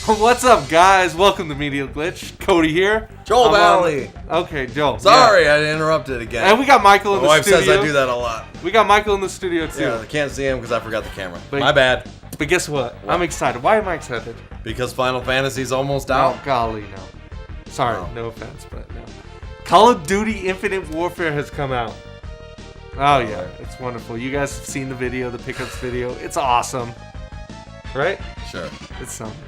What's up, guys? Welcome to Media Glitch. Cody here. Joel VALLIE. Okay, Joel. Sorry, I interrupted again. And we got Michael in the studio. My wife says I do that a lot. We got Michael in the studio, too. Yeah, I can't see him because I forgot the camera. My bad. But guess what? I'm excited. Why am I excited? Because Final Fantasy's almost out. Oh, golly, no. Sorry, no offense, but no. Call of Duty Infinite Warfare has come out. Oh, yeah. It's wonderful. You guys have seen the video, the pickups video. It's awesome. Right? Sure. It's something.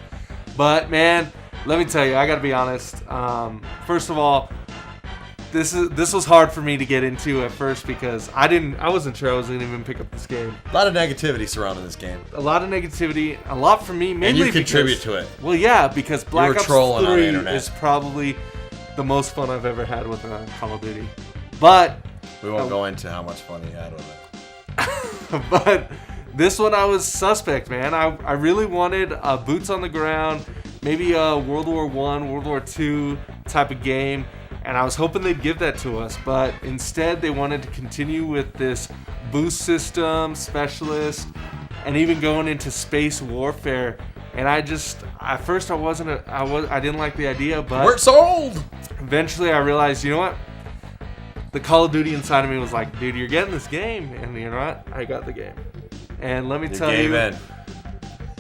But, man, let me tell you, I got to be honest. First of all, this was hard for me to get into at first because I wasn't sure I was going to even pick up this game. A lot of negativity surrounding this game. A lot of negativity, a lot for me, mainly and you contribute to it. Well, yeah, because Black Ops 3 on is probably the most fun I've ever had with Call of Duty. But we won't go into how much fun you had with it. But this one I was suspect, man. I really wanted a boots on the ground, maybe a World War I, World War II type of game. And I was hoping they'd give that to us, but instead they wanted to continue with this boost system, specialist, and even going into space warfare. And at first I didn't like the idea, but we're sold. Eventually I realized, you know what? The Call of Duty inside of me was like, dude, you're getting this game, and you know what? I got the game. And let me tell you,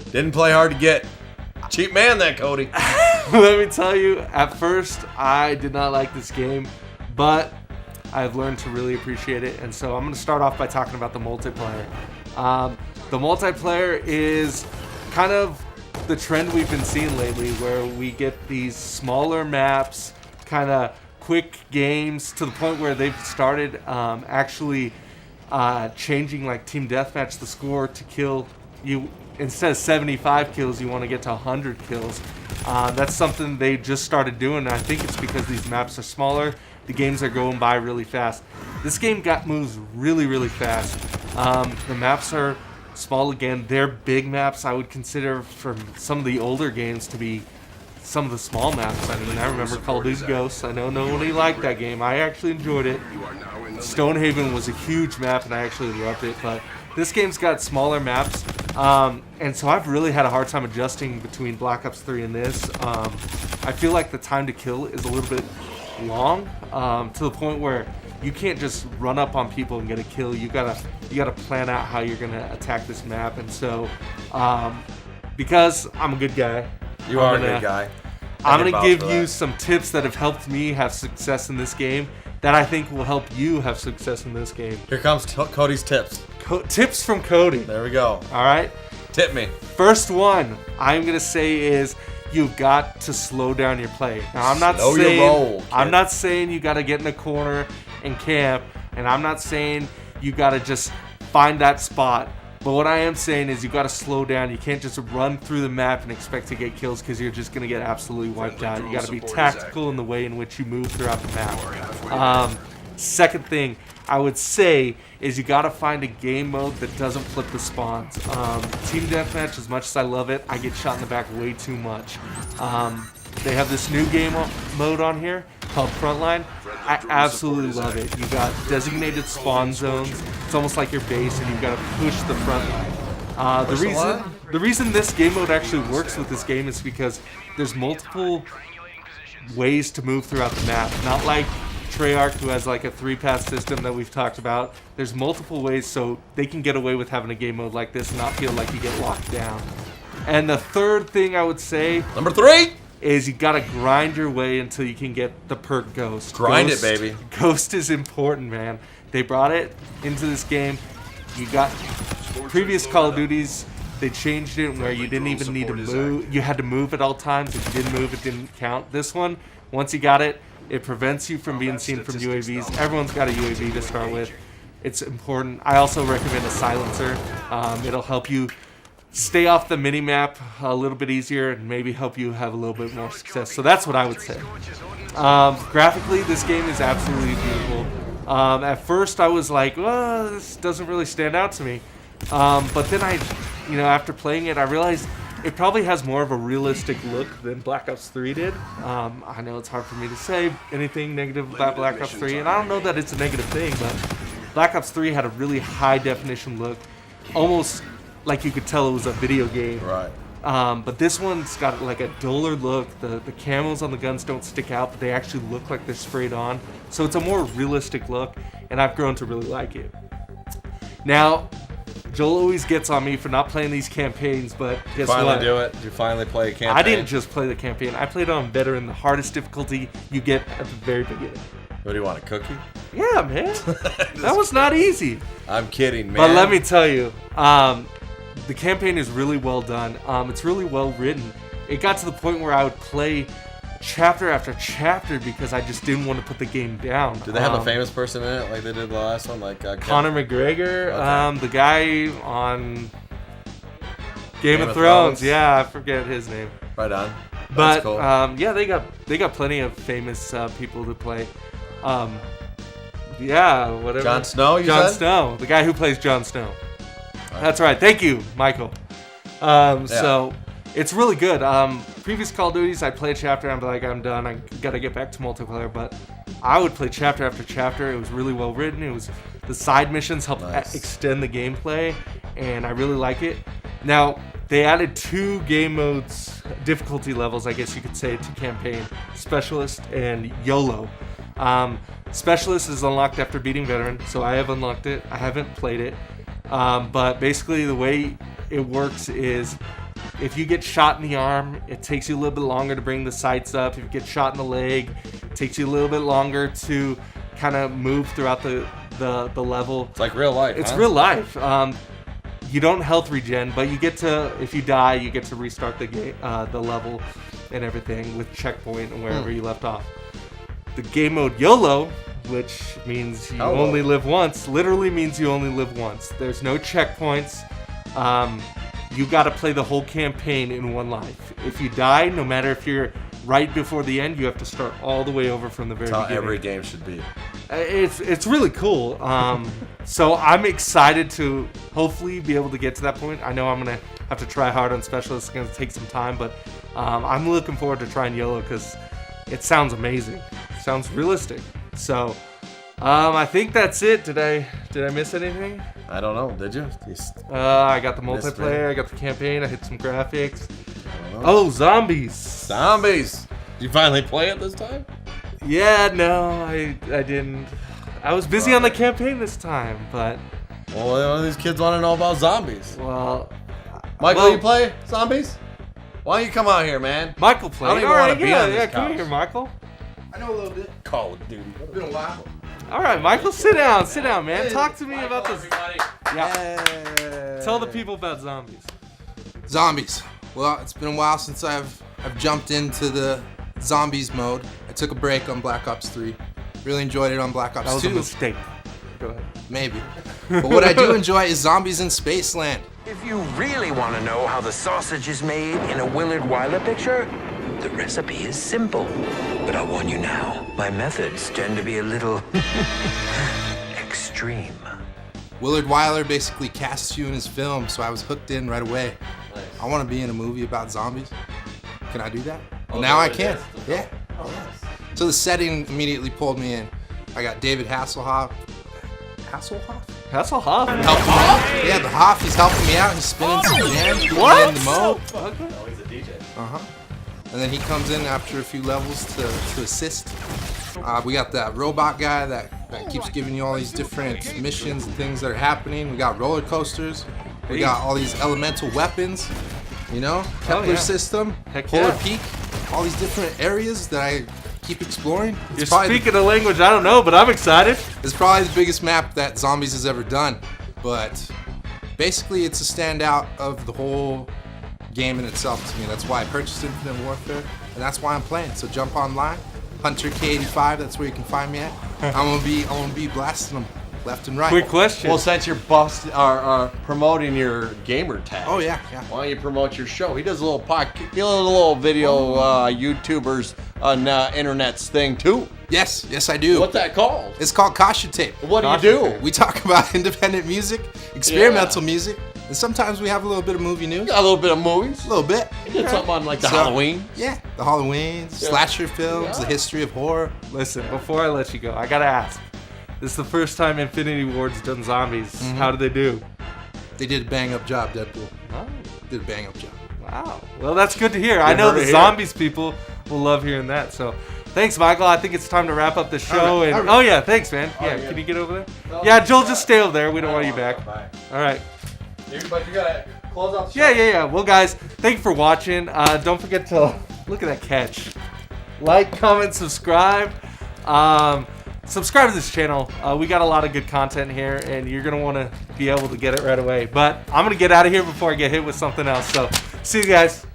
didn't play hard to get. Cheap man, that Cody. Let me tell you, at first, I did not like this game, but I've learned to really appreciate it, and so I'm going to start off by talking about the multiplayer. The multiplayer is kind of the trend we've been seeing lately, where we get these smaller maps, kind of quick games, to the point where they've started actually changing, like Team Deathmatch, the score to kill you. Instead of 75 kills, you want to get to 100 kills. That's something they just started doing, and I think it's because these maps are smaller. The games are going by really fast. This game moves really, really fast. The maps are small again. They're big maps. I would consider for some of the older games to be some of the small maps. I mean, I remember Call of Duty Ghosts. I know nobody liked that game. I actually enjoyed it. Stonehaven was a huge map, and I actually loved it, but this game's got smaller maps, and so I've really had a hard time adjusting between Black Ops 3 and this. I feel like the time to kill is a little bit long, to the point where you can't just run up on people and get a kill. You gotta plan out how you're gonna attack this map, and so because I'm a good guy, you are a good guy. I'm gonna give you some tips that have helped me have success in this game, that I think will help you have success in this game. Here comes Cody's tips. Tips from Cody. There we go. All right? Tip me. First one I'm going to say is you've got to slow down your play. Now, I'm not saying you got to get in a corner and camp, and I'm not saying you got to just find that spot. But what I am saying is you got to slow down. You can't just run through the map and expect to get kills, because you're just going to get absolutely wiped out. You got to be tactical in the way in which you move throughout the map. Second thing I would say is you got to find a game mode that doesn't flip the spawns. Team Deathmatch, as much as I love it, I get shot in the back way too much. They have this new game mode on here called Frontline. I absolutely love it. You got designated spawn zones. It's almost like your base, and you've got to push the front line. The reason this game mode actually works with this game is because there's multiple ways to move throughout the map. Not like Treyarch, who has like a 3-path system that we've talked about. There's multiple ways, so they can get away with having a game mode like this and not feel like you get locked down. And the third thing I would say, number 3, is you gotta grind your way until you can get the perk Ghost. Grind it, baby. Ghost is important, man. They brought it into this game. You got previous Call of Duties, they changed it where you didn't even need to move. You had to move at all times. If you didn't move, it didn't count. This one, once you got it, it prevents you from being seen from UAVs. Everyone's got a UAV to start with. It's important. I also recommend a silencer. It'll help you stay off the mini-map a little bit easier and maybe help you have a little bit more success. So that's what I would say. Graphically, this game is absolutely beautiful. At first, I was like, well, this doesn't really stand out to me. But then after playing it, I realized it probably has more of a realistic look than Black Ops 3 did. I know it's hard for me to say anything negative about Black Ops 3, and I don't know that it's a negative thing, but Black Ops 3 had a really high definition look, almost like you could tell it was a video game. Right. But this one's got like a duller look. The camos on the guns don't stick out, but they actually look like they're sprayed on. So it's a more realistic look, and I've grown to really like it. Now, Joel always gets on me for not playing these campaigns, but guess what? Finally do it. Did you finally play a campaign? I didn't just play the campaign. I played on veteran, the hardest difficulty you get at the very beginning. What do you want, a cookie? Yeah, man. That was not easy. I'm kidding, man. But let me tell you, the campaign is really well done. It's really well written. It got to the point where I would play chapter after chapter because I just didn't want to put the game down. Do they have a famous person in it like they did the last one? Like Conor McGregor, okay. The guy on Game of Thrones. Yeah, I forget his name. Right on. But cool. Yeah, they got plenty of famous people to play. Yeah, whatever. Jon Snow, you Jon said? Snow, the guy who plays Jon Snow. Right. That's right. Thank you, Michael. So it's really good. Previous Call of Duties, I play a chapter, and I'm like, I'm done. I gotta get back to multiplayer. But I would play chapter after chapter. It was really well written. It was the side missions helped extend the gameplay, and I really like it. Now they added 2 game modes, difficulty levels, I guess you could say, to campaign: Specialist and YOLO. Specialist is unlocked after beating veteran, so I have unlocked it. I haven't played it, but basically the way it works is if you get shot in the arm, it takes you a little bit longer to bring the sights up. If you get shot in the leg, it takes you a little bit longer to kind of move throughout the level. It's like real life. It's real life. You don't health regen, but you get to, if you die, you get to restart the game, the level and everything with checkpoint and wherever you left off. The game mode YOLO, which means you only live once, literally means you only live once. There's no checkpoints. You got to play the whole campaign in one life. If you die, no matter if you're right before the end, you have to start all the way over from the very beginning. That's how every game should be. It's really cool. So I'm excited to hopefully be able to get to that point. I know I'm going to have to try hard on Specialist. It's going to take some time, but I'm looking forward to trying YOLO because it sounds amazing. It sounds realistic. So I think that's it. Did I miss anything? I don't know. Did you? I got the multiplayer. I got the campaign. I hit some graphics. Oh, zombies! Zombies! Did you finally play it this time? Yeah, no, I didn't. I was busy on the campaign this time, but. Well, these kids want to know about zombies. Well, Michael, you play zombies? Why don't you come out here, man? Michael played. I don't even want to be on this come couch. here, Michael. I know a little bit. Call of Duty. It's been a while. All right, Michael, sit down, man. Talk to me about this. Everybody. Yeah. Tell the people about zombies. Zombies. Well, it's been a while since I've jumped into the zombies mode. I took a break on Black Ops 3. Really enjoyed it on Black Ops 2. That was a mistake. Go ahead. Maybe. But what I do enjoy is zombies in Spaceland. If you really want to know how the sausage is made in a Willard Wyler picture, the recipe is simple. But I'll warn you now, my methods tend to be a little extreme. Willard Wyler basically casts you in his film, so I was hooked in right away. Nice. I want to be in a movie about zombies. Can I do that? Well, now I can. Yeah. Oh, nice. So the setting immediately pulled me in. I got David Hasselhoff. Hasselhoff? Hasselhoff? Helping me. Yeah, the Hoff. He's helping me out. He's spinning some jams. What? In the mode. Okay. Oh, he's a DJ. Uh-huh. And then he comes in after a few levels to assist. We got that robot guy that keeps giving you all these different missions and things that are happening. We got roller coasters. We got all these elemental weapons. You know, Kepler system, Polar Peak, all these different areas that I keep exploring. You're speaking a language I don't know, but I'm excited. It's probably the biggest map that Zombies has ever done. But basically, it's a standout of the whole game in itself to me. That's why I purchased Infinite Warfare, and that's why I'm playing. So jump online, Hunter K85. That's where you can find me at. I'm gonna be blasting them left and right. Quick question. Well, since you're promoting your gamer tag. Oh yeah. Why don't you promote your show? He does a little little video YouTubers on internet's thing too. Yes, I do. What's that called? It's called Kasha Tape. What do you do? We talk about independent music, experimental music, and sometimes we have a little bit of movie news. Got a little bit of movies. A little bit. You did something on like the Halloween. Yeah, the Halloween, slasher films, the history of horror. Listen, before I let you go, I gotta ask. This is the first time Infinity Ward's done zombies. How did they do? They did a bang up job, Deadpool. Oh. Did a bang up job. Wow. Well, that's good to hear. I know the zombies people will love hearing that. So, thanks, Michael. I think it's time to wrap up the show. Oh yeah, thanks, man. Yeah, can you get over there? Yeah, Joel, just stay over there. We don't want you back. All right. But you gotta close out the show. Yeah. Well, guys, thank you for watching. Don't forget to look at that catch. Like, comment, subscribe. Subscribe to this channel. We got a lot of good content here, and you're gonna want to be able to get it right away. But I'm gonna get out of here before I get hit with something else. So, see you guys.